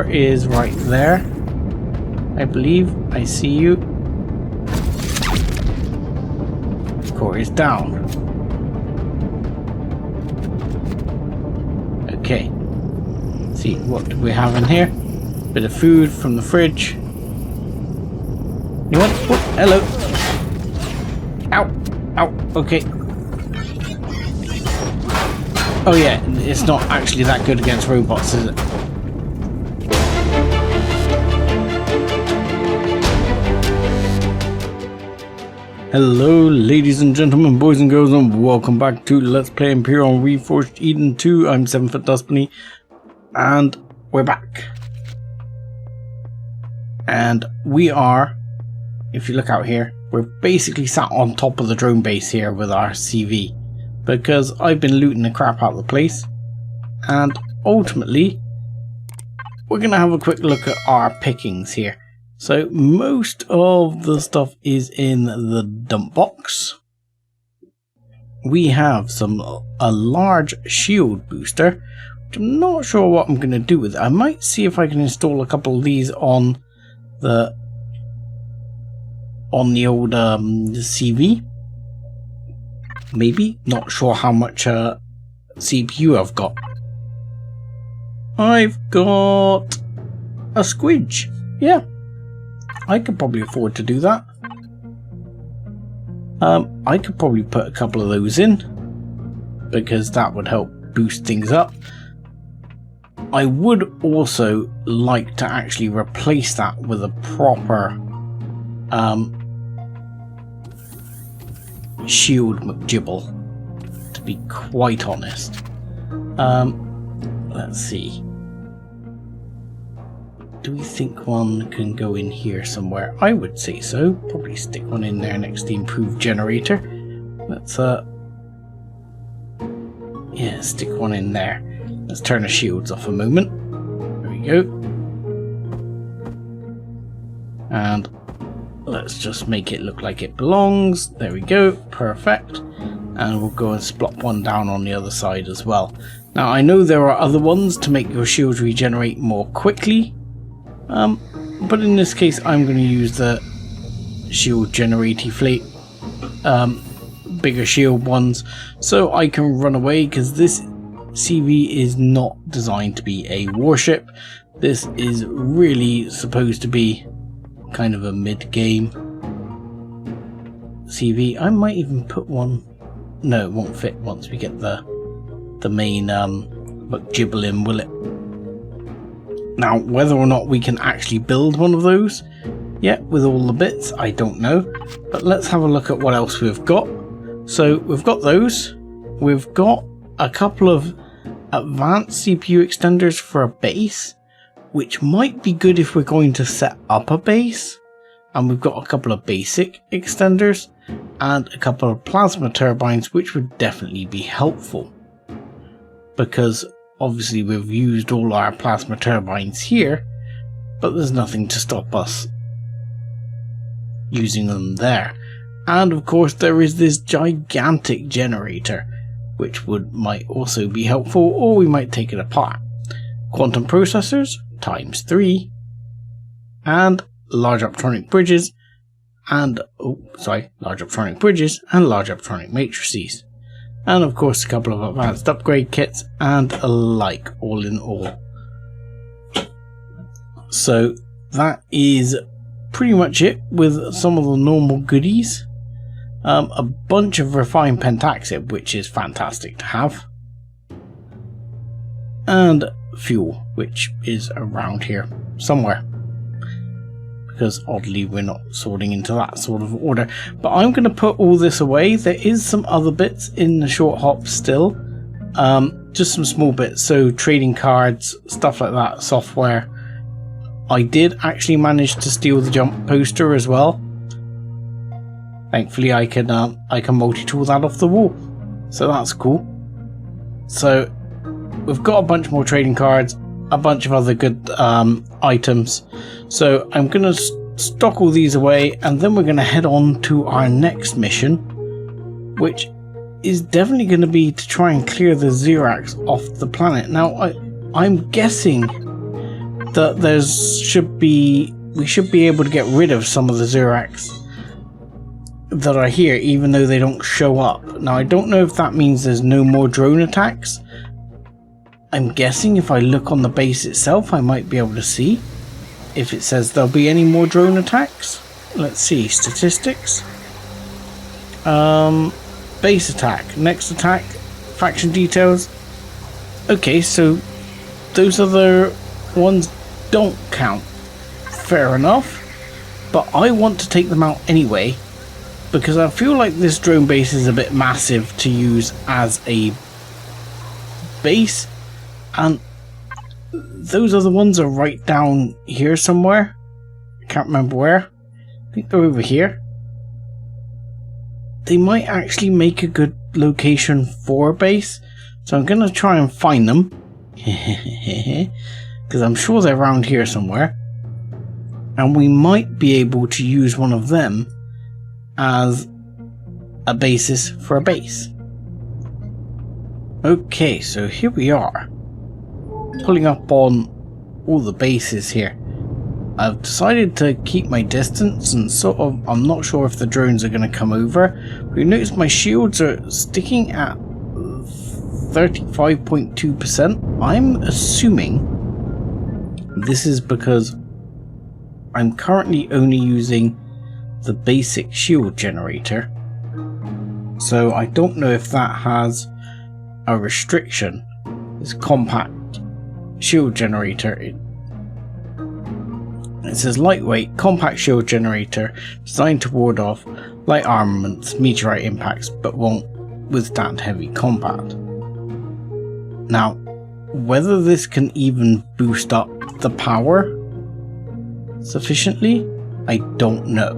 is right there. I believe I see you. Core is down. Okay. Let's see, what do we have in here? Bit of food from the fridge. You want? Oh, hello. Ow. Ow. Okay. Oh yeah, it's not actually that good against robots, is it? Hello ladies and gentlemen, boys and girls, and welcome back to Let's Play Empyrion Reforged Eden 2. I'm 7foot Dustbunny, and we're back. And we are, if you look out here, we're basically sat on top of the drone base here with our CV. Because I've been looting the crap out of the place. And ultimately, we're going to have a quick look at our pickings here. So most of the stuff is in the dump box. We have a large shield booster, which I'm not sure what I'm going to do with it. I might see if I can install a couple of these on the old CV. Maybe, not sure how much CPU I've got. I've got a squidge. Yeah. I could probably afford to do that. I could probably put a couple of those in, because that would help boost things up. I would also like to actually replace that with a proper shield McGibble, to be quite honest. Let's see. Do we think one can go in here somewhere? I would say so. Probably stick one in there next to the improved generator. Let's yeah, stick one in there. Let's turn the shields off a moment. There we go. And let's just make it look like it belongs. There we go. Perfect. And we'll go and splop one down on the other side as well. Now I know there are other ones to make your shields regenerate more quickly. But in this case I'm going to use the shield generatiflate bigger shield ones so I can run away, because this CV is not designed to be a warship. This is really supposed to be kind of a mid-game CV. I might even put one, no, it won't fit once we get the main McGibble in, will it? Now, whether or not we can actually build one of those yet with all the bits, I don't know. But let's have a look at what else we've got. So we've got those. We've got a couple of advanced CPU extenders for a base, which might be good if we're going to set up a base. And we've got a couple of basic extenders and a couple of plasma turbines, which would definitely be helpful. Because obviously we've used all our plasma turbines here, but there's nothing to stop us using them there. And of course there is this gigantic generator, which might also be helpful, or we might take it apart. Quantum processors ×3, and large optronic bridges, and large optronic bridges and large optronic matrices. And of course a couple of advanced upgrade kits and a like, all in all. So that is pretty much it with some of the normal goodies. A bunch of refined pentaxid, which is fantastic to have. And fuel, which is around here somewhere. Because oddly we're not sorting into that sort of order. But I'm going to put all this away. There is some other bits in the short hop still. Just some small bits. So trading cards, stuff like that, software. I did actually manage to steal the jump poster as well. Thankfully I can multi-tool that off the wall. So that's cool. So we've got a bunch more trading cards. A bunch of other good items, so I'm going to stock all these away, and then we're going to head on to our next mission, which is definitely going to be to try and clear the Xerax off the planet. Now I'm guessing that we should be able to get rid of some of the Zirax that are here, even though they don't show up. Now, I don't know if that means there's no more drone attacks. I'm guessing if I look on the base itself, I might be able to see if it says there'll be any more drone attacks. Let's see, statistics. Base attack, next attack, faction details. Okay, so those other ones don't count. Fair enough. But I want to take them out anyway, because I feel like this drone base is a bit massive to use as a base, and those other ones are right down here somewhere. I can't remember where. I think they're over here. They might actually make a good location for a base, so I'm going to try and find them. Because I'm sure they're around here somewhere. And we might be able to use one of them as a basis for a base. Okay, so here we are. Pulling up on all the bases here. I've decided to keep my distance and sort of, I'm not sure if the drones are going to come over. But you notice my shields are sticking at 35.2%. I'm assuming this is because I'm currently only using the basic shield generator. So I don't know if that has a restriction. This compact shield generator. It says lightweight, compact shield generator designed to ward off light armaments, meteorite impacts, but won't withstand heavy combat. Now, whether this can even boost up the power sufficiently, I don't know.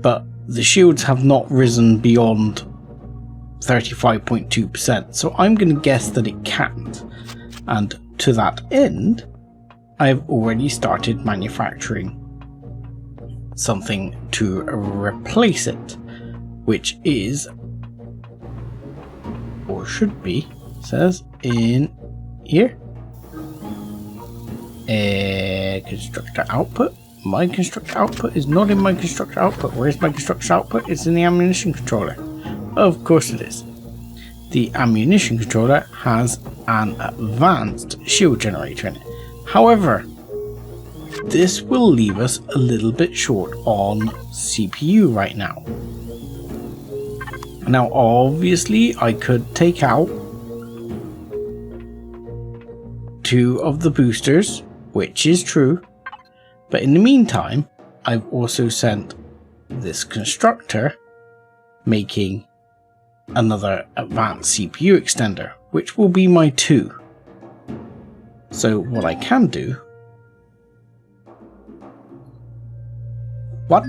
But the shields have not risen beyond 35.2%, so I'm going to guess that it can't. And to that end, I've already started manufacturing something to replace it, which is, or should be, says in here, constructor output. My constructor output is not in my constructor output. Where's my constructor output? It's in the ammunition controller. Of course it is. The ammunition controller has an advanced shield generator in it. However, this will leave us a little bit short on CPU right now. Now, obviously, I could take out 2 of the boosters, which is true. But in the meantime, I've also sent this constructor making another advanced CPU extender, which will be my 2. So what I can do... What?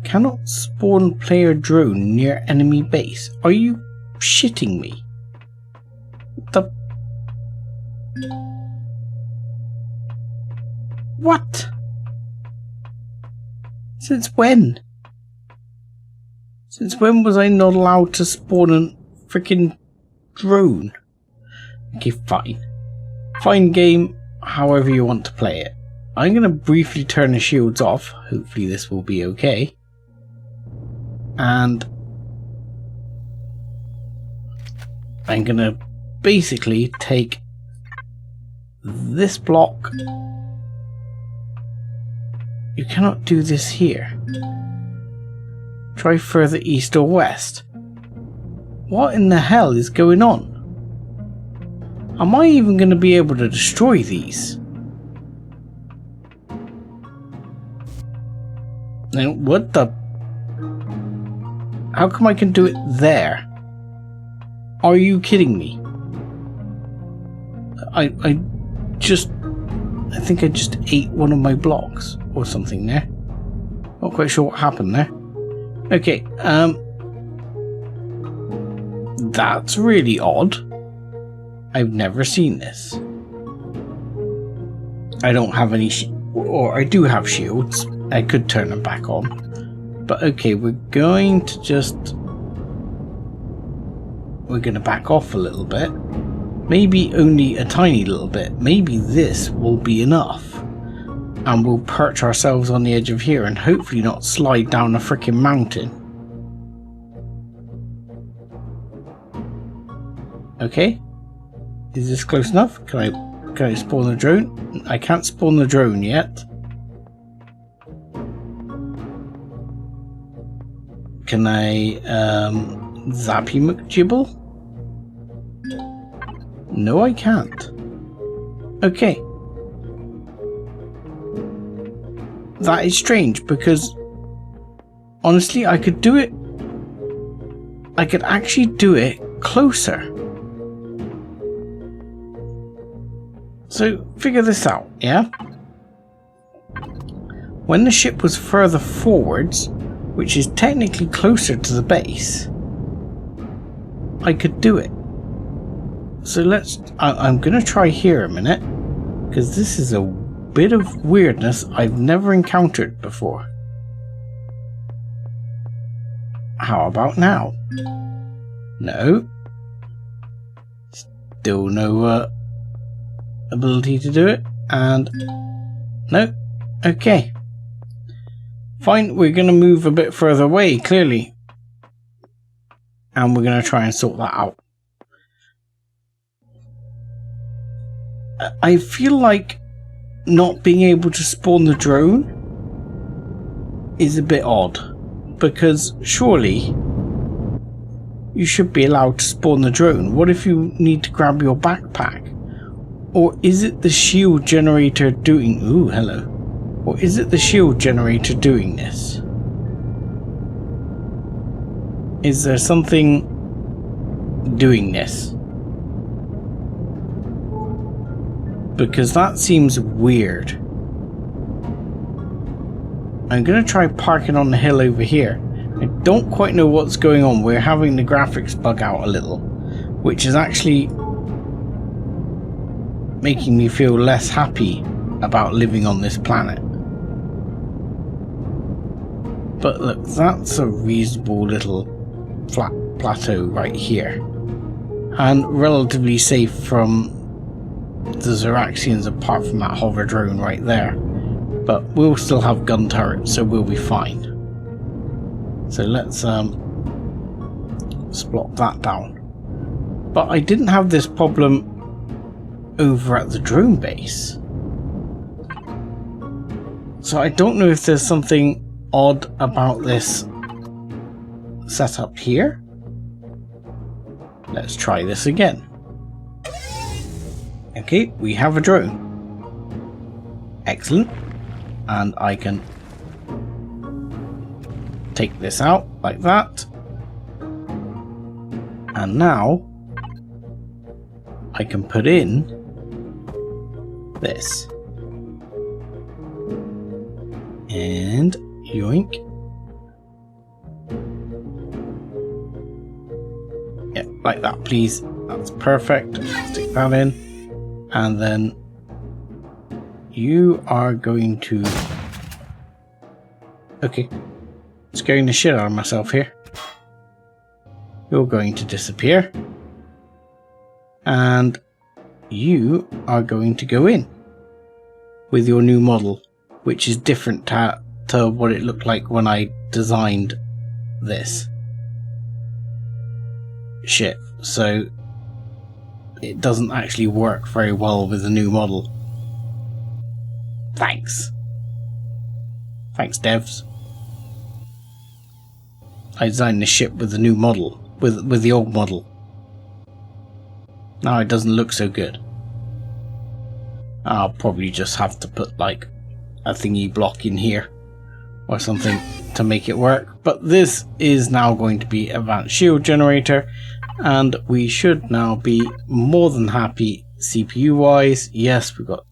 Cannot spawn player drone near enemy base. Are you shitting me? What? Since when? Since when was I not allowed to spawn a freaking drone? Okay, fine. Fine game, however you want to play it. I'm going to briefly turn the shields off. Hopefully this will be okay. And I'm going to basically take this block. You cannot do this here. Try further east or west. What in the hell is going on? Am I even going to be able to destroy these? Now, what the... How come I can do it there? Are you kidding me? I think I just ate one of my blocks or something there. Not quite sure what happened there. Okay, that's really odd. I've never seen this. I don't have any or I do have shields. I could turn them back on. But okay, we're going to back off a little bit. Maybe only a tiny little bit. Maybe this will be enough. And we'll perch ourselves on the edge of here and hopefully not slide down a freaking mountain. Okay. Is this close enough? Can I spawn the drone? I can't spawn the drone yet. Can I Zappy McGibble? No, I can't. Okay. That is strange because honestly I could do it. I could actually do it closer. So figure this out, yeah? When the ship was further forwards, which is technically closer to the base, I could do it. So I'm gonna try here a minute, because this is a bit of weirdness I've never encountered before. How about now? No. Still no ability to do it, and no. Okay. Fine, we're gonna move a bit further away, clearly. And we're gonna try and sort that out. I feel like not being able to spawn the drone is a bit odd, because surely you should be allowed to spawn the drone. What if you need to grab your backpack? Or is it the shield generator doing... Ooh, hello. Or is it the shield generator doing this? Is there something doing this? Because that seems weird. I'm going to try parking on the hill over here. I don't quite know what's going on. We're having the graphics bug out a little, which is actually making me feel less happy about living on this planet. But look, that's a reasonable little flat plateau right here. And relatively safe from the Zoraxians apart from that hover drone right there. But we'll still have gun turrets, so we'll be fine. So let's splot that down. But I didn't have this problem over at the drone base. So I don't know if there's something odd about this setup here. Let's try this again. Okay, we have a drone. Excellent. And I can take this out like that. And now I can put in this. And yoink. Yeah, like that, please. That's perfect. Stick that in. And then you are going to... Okay. Scaring the shit out of myself here. You're going to disappear. And you are going to go in with your new model, which is different to what it looked like when I designed this ship. So it doesn't actually work very well with the new model. Thanks. Thanks, devs. I designed the ship with the new model, with the old model. Now it doesn't look so good. I'll probably just have to put like a thingy block in here or something to make it work. But this is now going to be advanced shield generator, and we should now be more than happy CPU wise. Yes, we've got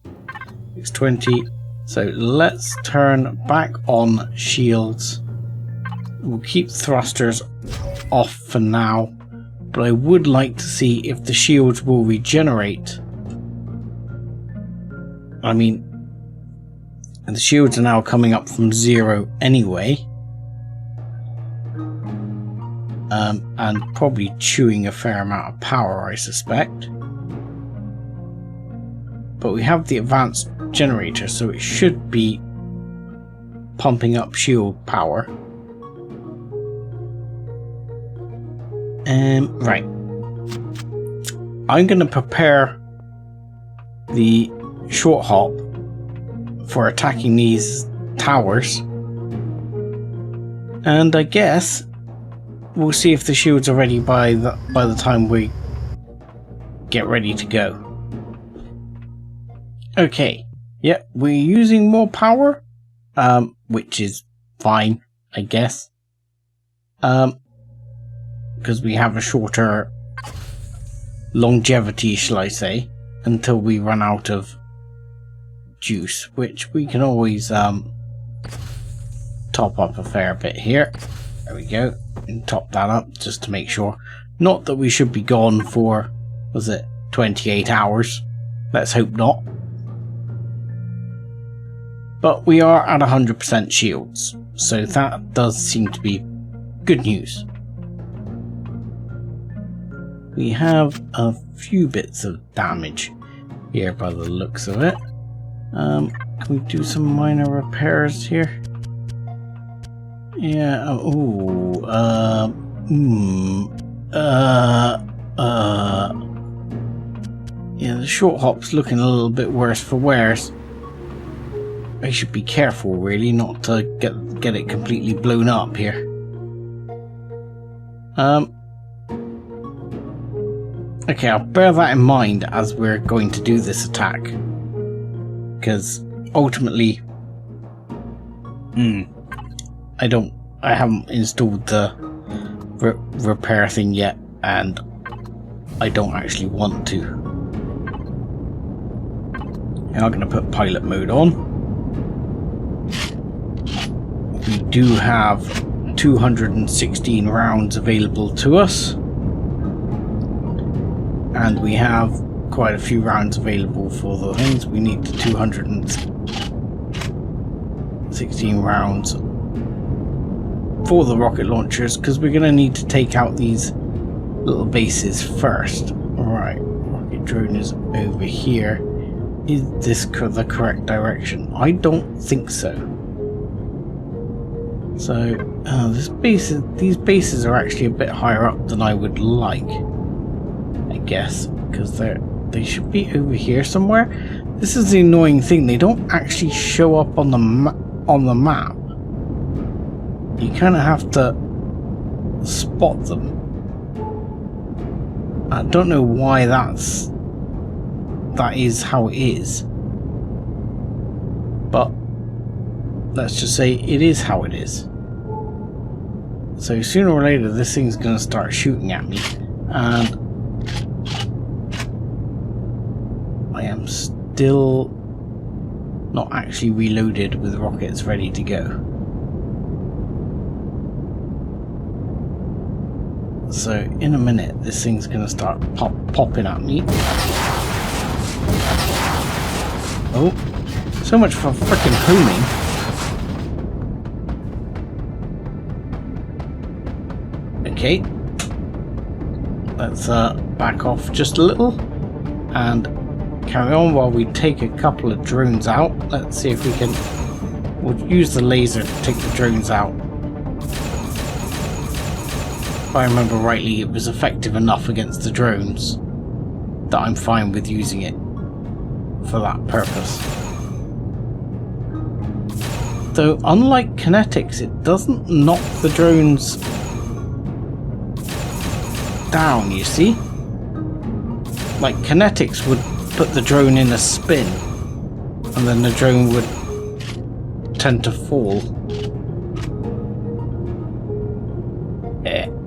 620. So let's turn back on shields. We'll keep thrusters off for now, but I would like to see if the shields will regenerate. I mean, and the shields are now coming up from 0 anyway. And probably chewing a fair amount of power, I suspect. but we have the advanced generator, so it should be pumping up shield power. Right. I'm going to prepare the short hop for attacking these towers. And I guess we'll see if the shields are ready by the time we get ready to go. Okay. Yeah, we're using more power, which is fine, I guess. Because we have a shorter longevity, shall I say, until we run out of juice, which we can always top up a fair bit here. There we go, and top that up just to make sure. Not that we should be gone for, was it 28 hours? Let's hope not. But we are at 100% shields, so that does seem to be good news. We have a few bits of damage here by the looks of it. Can we do some minor repairs here? Yeah, yeah, the short hop's looking a little bit worse for wears. I should be careful really not to get it completely blown up here. Okay, I'll bear that in mind as we're going to do this attack. Because ultimately, I haven't installed the repair thing yet, and I don't actually want to. Now I'm going to put pilot mode on. We do have 216 rounds available to us. And we have quite a few rounds available for the things. We need 216 rounds for the rocket launchers, because we're going to need to take out these little bases first. Alright, rocket drone is over here. Is this the correct direction? I don't think so. So, these bases are actually a bit higher up than I would like, I guess, because they should be over here somewhere. This is the annoying thing, they don't actually show up on the map. You kind of have to spot them. I don't know why that is how it is, but let's just say it is how it is. So sooner or later this thing's going to start shooting at me, and I am still not actually reloaded with rockets ready to go. So in a minute this thing's going to start popping at me. Oh, so much for frickin' homing. Okay, let's back off just a little and carry on while we take a couple of drones out. Let's see if we can. We'll use the laser to take the drones out. If I remember rightly, it was effective enough against the drones that I'm fine with using it for that purpose. Though, unlike kinetics, it doesn't knock the drones down, you see? Like, kinetics would put the drone in a spin, and then the drone would tend to fall.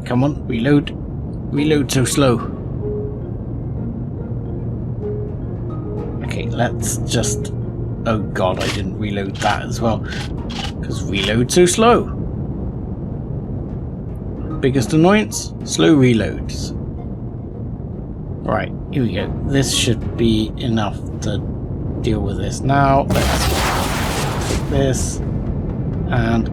Come on, reload. Reload so slow. Okay, let's just... Oh god, I didn't reload that as well. Because reload so slow. Biggest annoyance? Slow reloads. Right, here we go. This should be enough to deal with this. Now, let's take this and...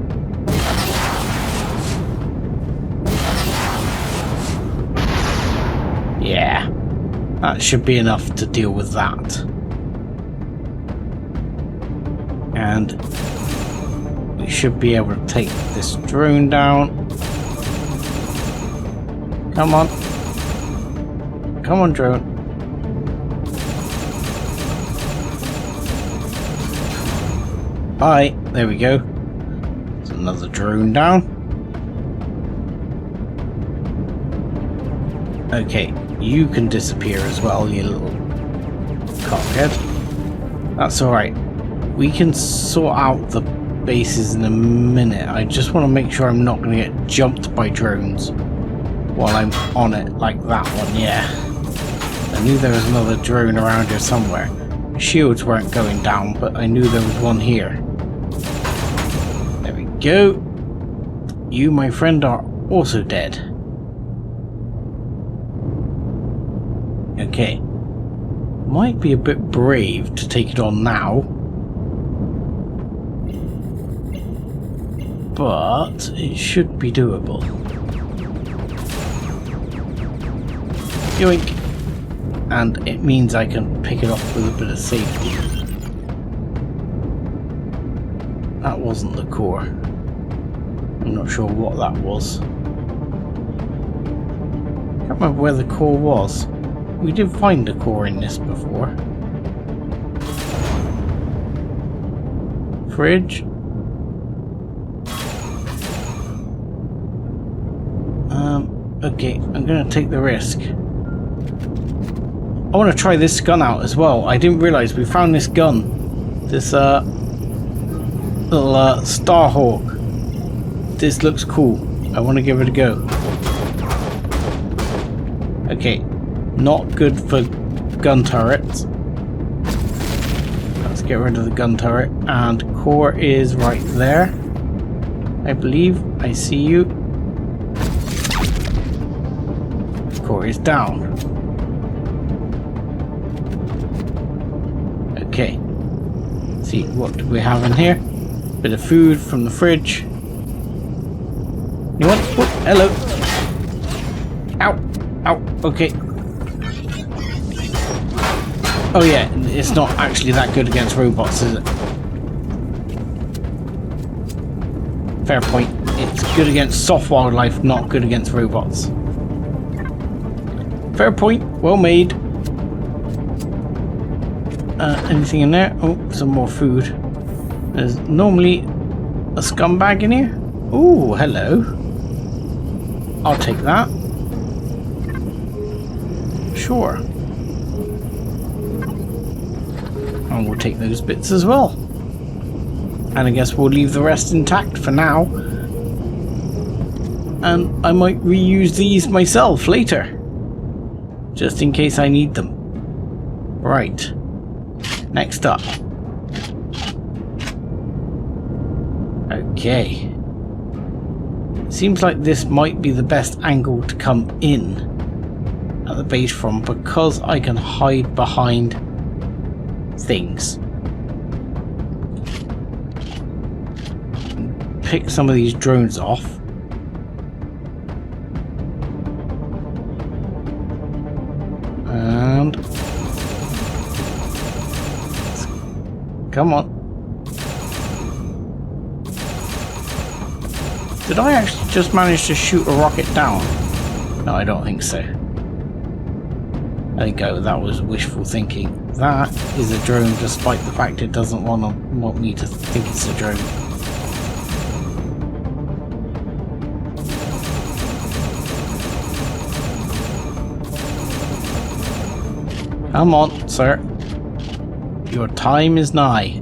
Yeah, that should be enough to deal with that. And we should be able to take this drone down. Come on. Come on, drone. Bye. There we go. There's another drone down. Okay, you can disappear as well, you little cockhead. That's alright. We can sort out the bases in a minute. I just want to make sure I'm not going to get jumped by drones while I'm on it, like that one, yeah. I knew there was another drone around here somewhere. My shields weren't going down, but I knew there was one here. There we go. You, my friend, are also dead. Okay. Might be a bit brave to take it on now. But it should be doable. Yoink! And it means I can pick it off with a bit of safety. That wasn't the core. I'm not sure what that was. Can't remember where the core was. We did find a core in this before. Fridge. Okay, I'm gonna take the risk. I want to try this gun out as well. I didn't realize we found this gun. This little Starhawk. This looks cool. I want to give it a go. Okay, not good for gun turrets. Let's get rid of the gun turret. And core is right there. I believe I see you. Core is down. Okay. Let's see, what do we have in here? Bit of food from the fridge. You want? Oh, hello. Ow. Ow. Okay. Oh yeah, it's not actually that good against robots, is it? Fair point. It's good against soft wildlife, not good against robots. Fair point. Well made. Anything in there? Oh, some more food. There's normally a scumbag in here. Oh, hello. I'll take that. Sure. And we'll take those bits as well. And I guess we'll leave the rest intact for now. And I might reuse these myself later. Just in case I need them. Right. Next up. Okay. Seems like this might be the best angle to come in at the base from, because I can hide behind things. Pick some of these drones off. And come on. Did I actually just manage to shoot a rocket down? No, I don't think so. I think that was wishful thinking. That is a drone, despite the fact it doesn't want me to think it's a drone. Come on, sir. Your time is nigh.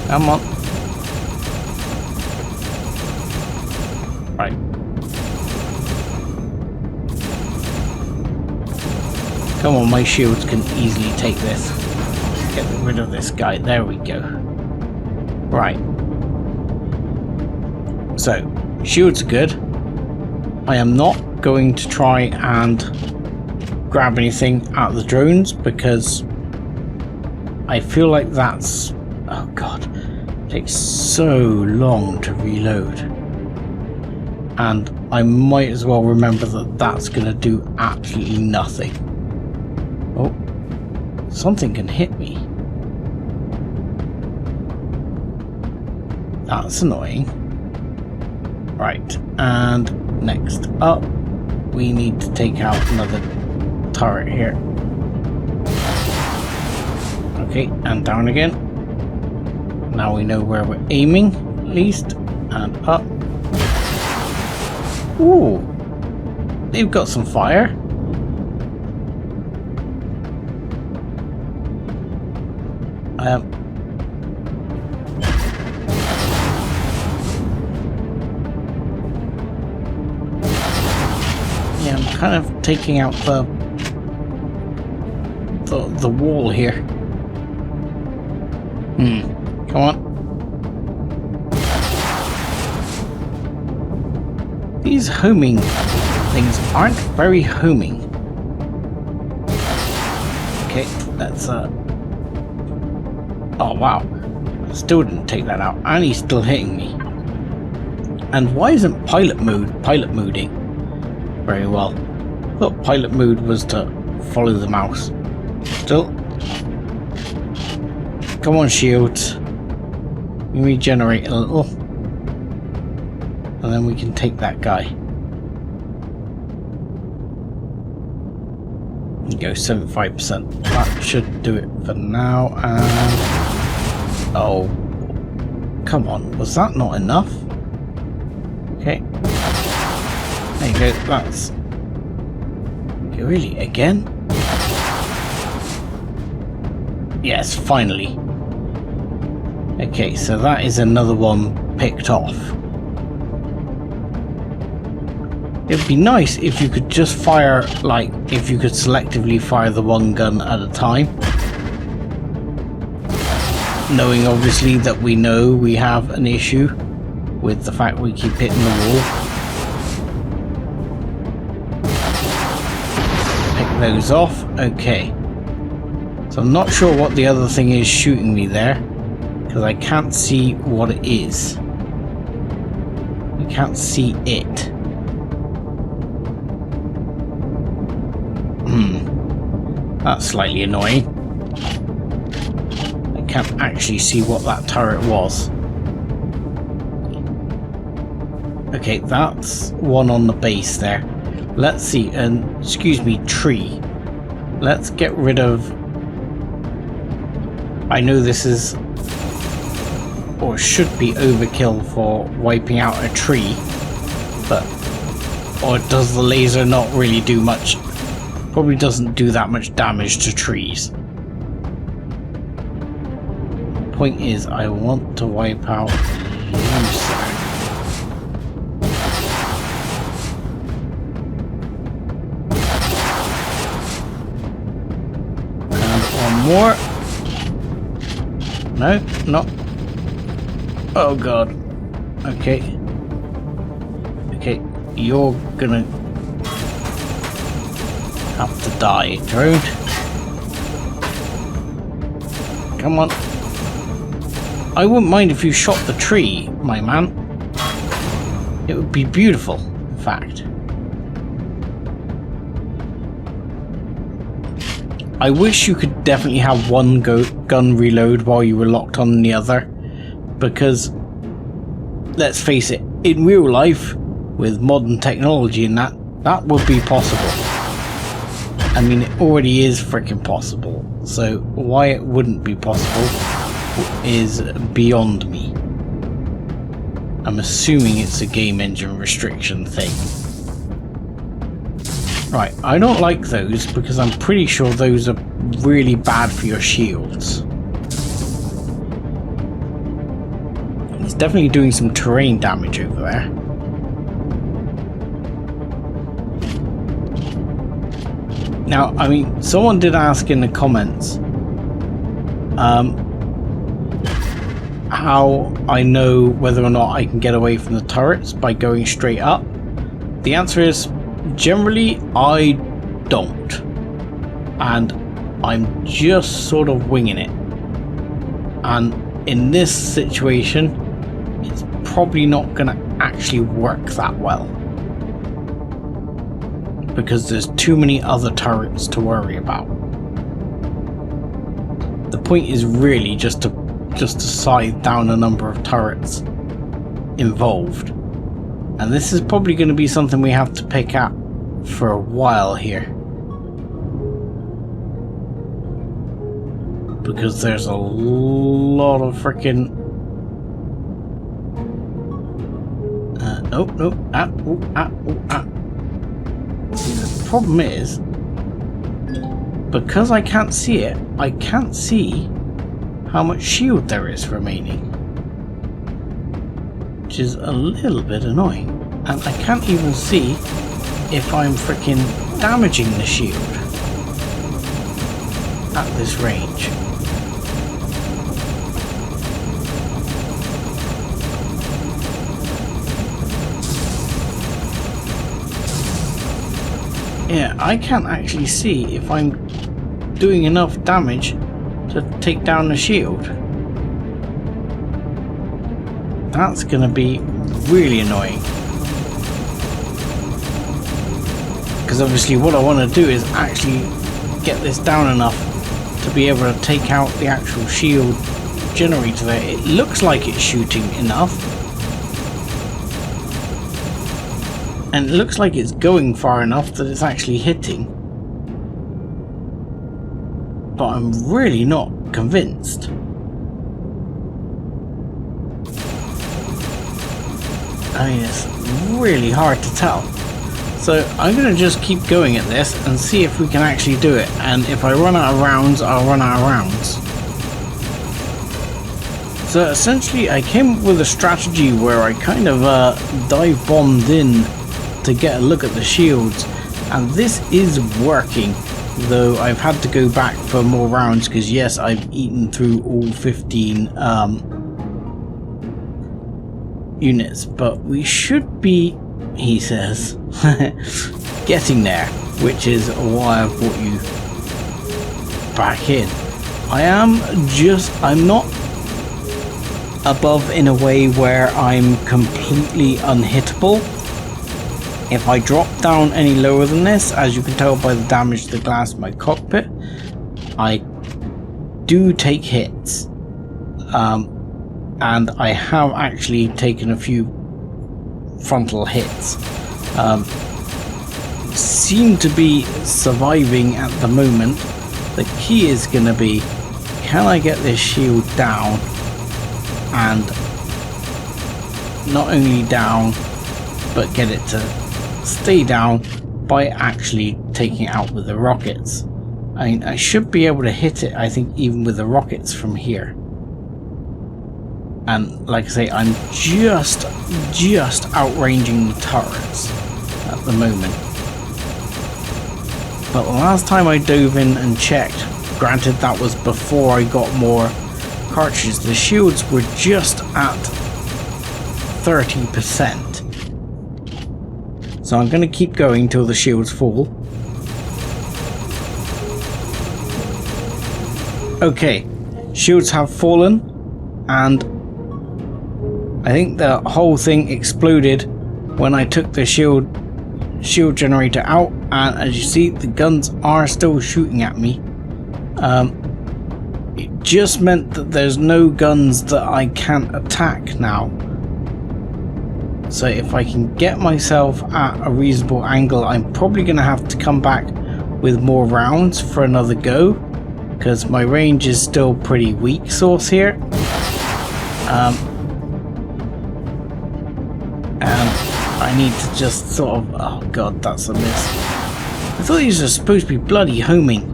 Come on. Right. Come on, my shields can easily take this. Get rid of this guy. There we go. Right. So, shields are good. I am not going to try and grab anything out of the drones because I feel like that's... oh god. It takes so long to reload. And I might as well remember that that's going to do absolutely nothing. Oh, something can hit me. That's annoying. Right, and next up, we need to take out another turret here. Okay, and down again. Now we know where we're aiming, at least. And up. Ooh, they've got some fire. Yeah, I'm kind of taking out the wall here. Come on. These homing things aren't very homing. Okay, that's oh wow. Still didn't take that out, and he's still hitting me. And why isn't pilot moding very well? I thought pilot mode was to follow the mouse. Still. Come on, shields. Regenerate a little. And then we can take that guy. Go 75%. That should do it for now. And oh, come on! Was that not enough? Okay. There you go. That's really again. Yes, finally. Okay, so that is another one picked off. It'd be nice if you could just fire, like, if you could selectively fire the one gun at a time. Knowing obviously that we know we have an issue with the fact we keep hitting the wall. Pick those off. Okay. So I'm not sure what the other thing is shooting me there, because I can't see what it is. I can't see it. That's slightly annoying. I can't actually see what that turret was. Okay, that's one on the base there. Let's see, and excuse me, tree. Let's get rid of... I know this is, or should be, overkill for wiping out a tree, but... or does the laser not really do much? Probably doesn't do that much damage to trees. Point is, I want to wipe out you, sir. And one more. No, not. Oh god. Okay. Okay, you're gonna have to die, drone. Come on. I wouldn't mind if you shot the tree, my man. It would be beautiful, in fact. I wish you could definitely have one gun reload while you were locked on the other, because let's face it, in real life, with modern technology and that would be possible. I mean, it already is freaking possible, so why it wouldn't be possible is beyond me. I'm assuming it's a game engine restriction thing. Right, I don't like those because I'm pretty sure those are really bad for your shields. It's definitely doing some terrain damage over there. Now, I mean, someone did ask in the comments how I know whether or not I can get away from the turrets by going straight up. The answer is, generally, I don't. And I'm just sort of winging it. And in this situation, it's probably not going to actually work that well. Because there's too many other turrets to worry about. The point is really just to scythe down a number of turrets involved. And this is probably going to be something we have to pick up for a while here. Because there's a lot of freaking... The problem is, because I can't see it, I can't see how much shield there is remaining. Which is a little bit annoying. And I can't even see if I'm freaking damaging the shield at this range. Yeah, I can't actually see if I'm doing enough damage to take down the shield. That's gonna be really annoying. Because obviously what I want to do is actually get this down enough to be able to take out the actual shield generator there. It looks like it's shooting enough. And it looks like it's going far enough that it's actually hitting. But I'm really not convinced. I mean, it's really hard to tell. So I'm going to just keep going at this and see if we can actually do it. And if I run out of rounds, I'll run out of rounds. So essentially I came up with a strategy where I kind of dive bombed in to get a look at the shields, and this is working, though I've had to go back for more rounds because yes, I've eaten through all 15 units, but we should be, he says, getting there, which is why I brought you back in. I'm not above in a way where I'm completely unhittable. If I drop down any lower than this, as you can tell by the damage to the glass in my cockpit, I do take hits. And I have actually taken a few frontal hits. Seem to be surviving at the moment. The key is going to be, can I get this shield down? And not only down, but get it to stay down by actually taking it out with the rockets. I mean, I should be able to hit it, I think, even with the rockets from here. And like I say, I'm just outranging the turrets at the moment. But the last time I dove in and checked, granted that was before I got more cartridges, the shields were just at 30%. So I'm going to keep going till the shields fall. Okay, shields have fallen, and I think the whole thing exploded when I took the shield generator out, and as you see, the guns are still shooting at me. It just meant that there's no guns that I can't attack now. So if I can get myself at a reasonable angle, I'm probably going to have to come back with more rounds for another go, because my range is still pretty weak sauce here. And I need to just sort of... oh god, that's a miss. I thought these were supposed to be bloody homing.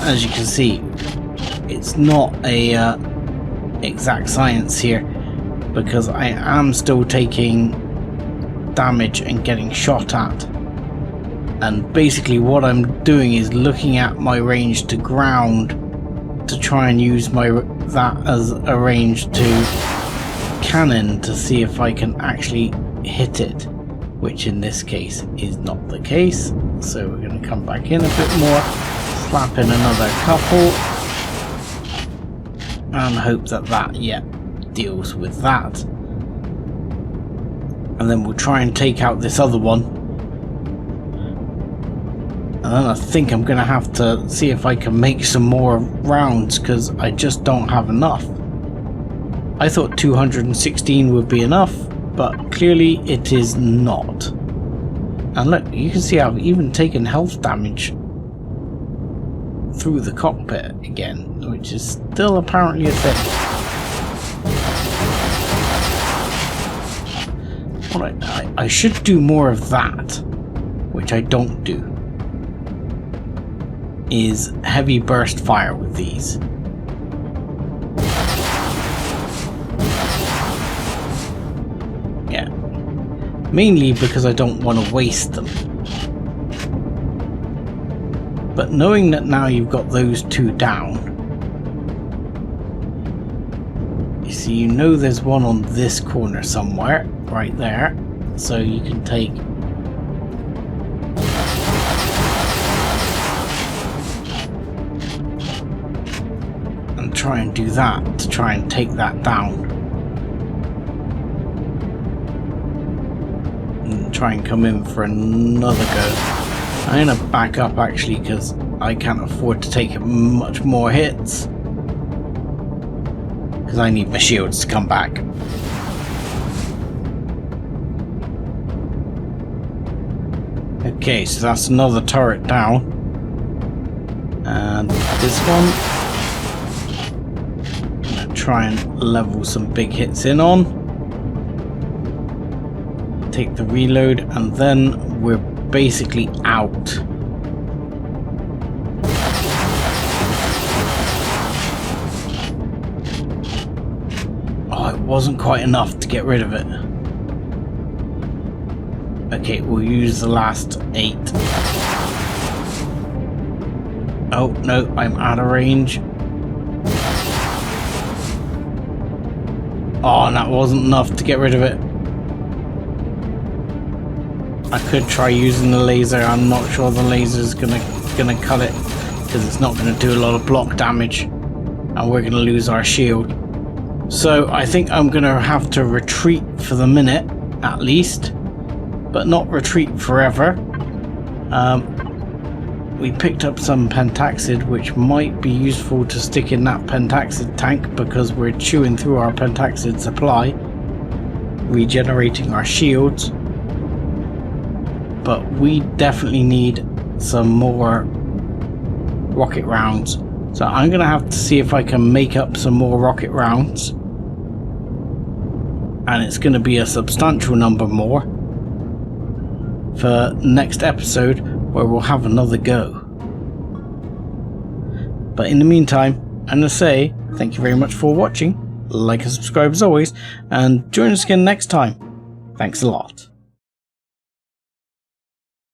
As you can see, it's not a exact science here, because I am still taking damage and getting shot at. And basically what I'm doing is looking at my range to ground to try and use that as a range to cannon to see if I can actually hit it, which in this case is not the case. So we're going to come back in a bit more, slap in another couple, and hope that deals with that. And then we'll try and take out this other one. And then I think I'm going to have to see if I can make some more rounds, because I just don't have enough. I thought 216 would be enough, but clearly it is not. And look, you can see I've even taken health damage through the cockpit again, which is still apparently a thing. What I should do more of that, which I don't do, is heavy burst fire with these. Yeah, mainly because I don't want to waste them. But knowing that now you've got those two down, you see, you know there's one on this corner somewhere, right there, so you can take and try and do that to try and take that down. And try and come in for another go. I'm going to back up actually, because I can't afford to take much more hits, because I need my shields to come back. Okay, so that's another turret down. And this one, I'm going to try and level some big hits in on. Take the reload, and then we're basically out. Oh, it wasn't quite enough to get rid of it. Okay, we'll use the last 8. Oh no, I'm out of range. Oh, and that wasn't enough to get rid of it. I could try using the laser. I'm not sure the laser is gonna cut it, because it's not gonna do a lot of block damage, and we're gonna lose our shield. So I think I'm gonna have to retreat for the minute, at least, but not retreat forever. We picked up some pentaxid, which might be useful to stick in that pentaxid tank, because we're chewing through our pentaxid supply, regenerating our shields. But we definitely need some more rocket rounds. So I'm going to have to see if I can make up some more rocket rounds. And it's going to be a substantial number more for next episode, where we'll have another go. But in the meantime, I'm going to say thank you very much for watching. Like and subscribe as always, and join us again next time. Thanks a lot.